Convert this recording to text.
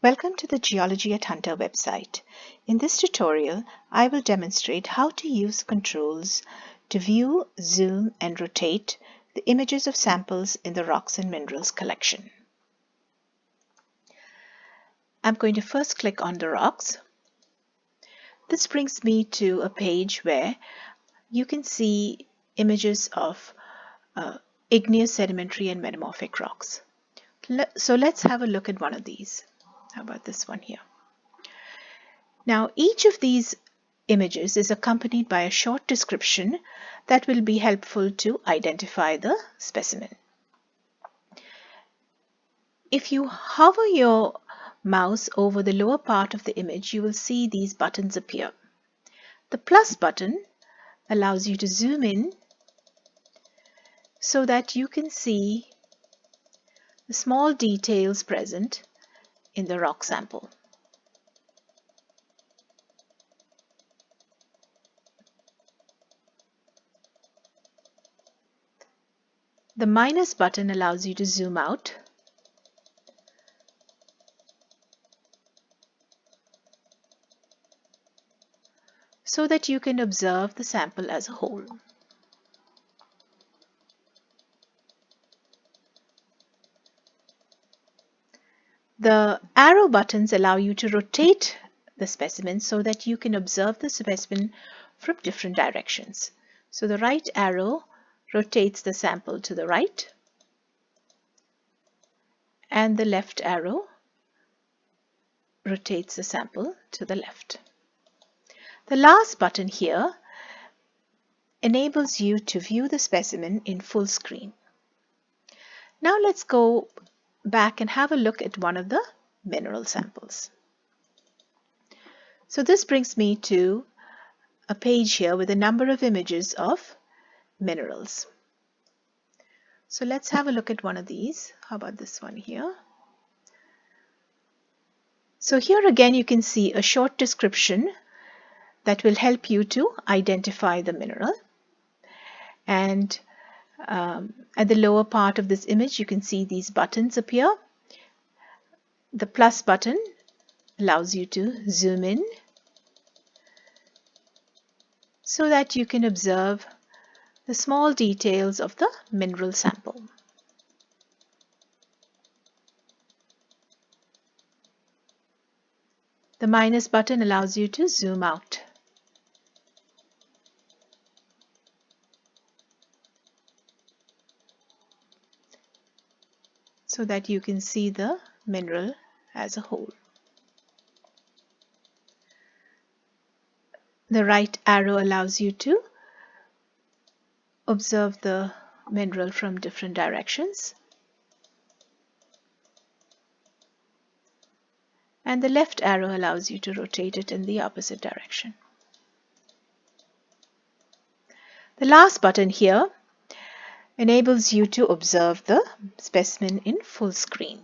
Welcome to the Geology at Hunter website. In this tutorial, I will demonstrate how to use controls to view, zoom, and rotate the images of samples in the Rocks and Minerals collection. I'm going to first click on the rocks. This brings me to a page where you can see images of igneous, sedimentary, and metamorphic rocks. So let's have a look at one of these. How about this one here? Now, each of these images is accompanied by a short description that will be helpful to identify the specimen. If you hover your mouse over the lower part of the image, you will see these buttons appear. The plus button allows you to zoom in so that you can see the small details present in the rock sample. The minus button allows you to zoom out so that you can observe the sample as a whole. The arrow buttons allow you to rotate the specimen so that you can observe the specimen from different directions. So the right arrow rotates the sample to the right, and the left arrow rotates the sample to the left. The last button here enables you to view the specimen in full screen. Now let's go back and have a look at one of the mineral samples. So this brings me to a page here with a number of images of minerals. So let's have a look at one of these. How about this one here? So here again you can see a short description that will help you to identify the mineral. And at the lower part of this image you can see these buttons appear. The plus button allows you to zoom in so that you can observe the small details of the mineral sample. The minus button allows you to zoom out. So that you can see the mineral as a whole. The right arrow allows you to observe the mineral from different directions. And the left arrow allows you to rotate it in the opposite direction. The last button here enables you to observe the specimen in full screen.